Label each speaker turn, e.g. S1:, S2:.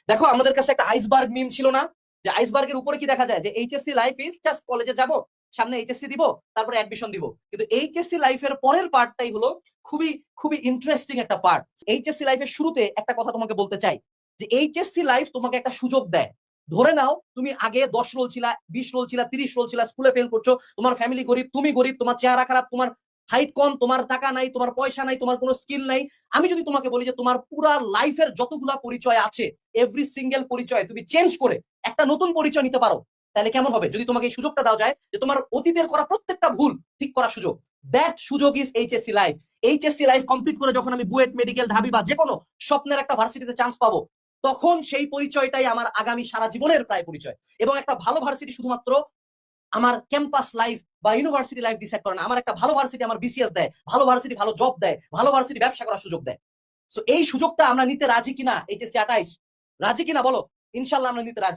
S1: দেখো আমাদের কাছে একটা আইসবার্গ মিম ছিল না, যে আইসবার্গের উপরে কি দেখা যায়, যে এইচএসসি লাইফ ইজ জাস্ট কলেজে যাব, সামনে এইচএসসি দিব, তারপরে অ্যাডমিশন দিব। কিন্তু এইচএসসি লাইফের পরের পার্টটাই হলো খুবই খুবই ইন্টারেস্টিং একটা পার্ট। এইচএসসি লাইফের শুরুতে একটা কথা তোমাকে বলতে চাই, যে এইচএসসি লাইফ তোমাকে একটা সুযোগ দেয়। ধরে নাও তুমি আগে 10 রোল ছিলা, 20 রোল ছিলা, 30 রোল ছিলা, স্কুলে ফেল করছো, তোমার ফ্যামিলি গরিব, তুমি গরিব, তোমার চেহারা খারাপ, তোমার হাইট কম, তোমার টাকা নাই, তোমার পয়সা নাই, তোমার কোনো স্কিল নাই। আমি যদি তোমাকে বলি যে তোমার পুরা লাইফের যতগুলা পরিচয় আছে, এভরি সিঙ্গেল পরিচয় তুমি চেঞ্জ করে একটা নতুন পরিচয় নিতে পারো, তাহলে কেমন হবে যদি তোমাকে এই সুযোগটা দেওয়া যায় যে তোমার অতীতের করা প্রত্যেকটা ভুল ঠিক করার সুযোগ। দ্যাট সুযোগ is HSC life. HSC life complete করে যখন আমি বুয়েট, মেডিকেল, ঢাবি বা যে কোনো স্বপ্নের একটা ভার্সিটিতে চান্স পাবো, তখন সেই পরিচয়টাই আমার আগামী সারা জীবনের প্রায় পরিচয়। এবং একটা ভালো ভার্সিটি শুধুমাত্র আমার ক্যাম্পাস লাইফ বা ইউনিভার্সিটি লাইফ ডিসাইড করে না, আমার একটা ভালো ভার্সিটি আমার বিসিএস দেয়, ভালো ভার্সিটি ভালো জব দেয়, ভালো ভার্সিটি ব্যবসা করার সুযোগ দেয়। সো এই সুযোগটা আমরা নিতে রাজি কিনা, এইচএসসি 28 রাজি কিনা বলো? ইনশাল্লাহ আমরা নিতে রাজি।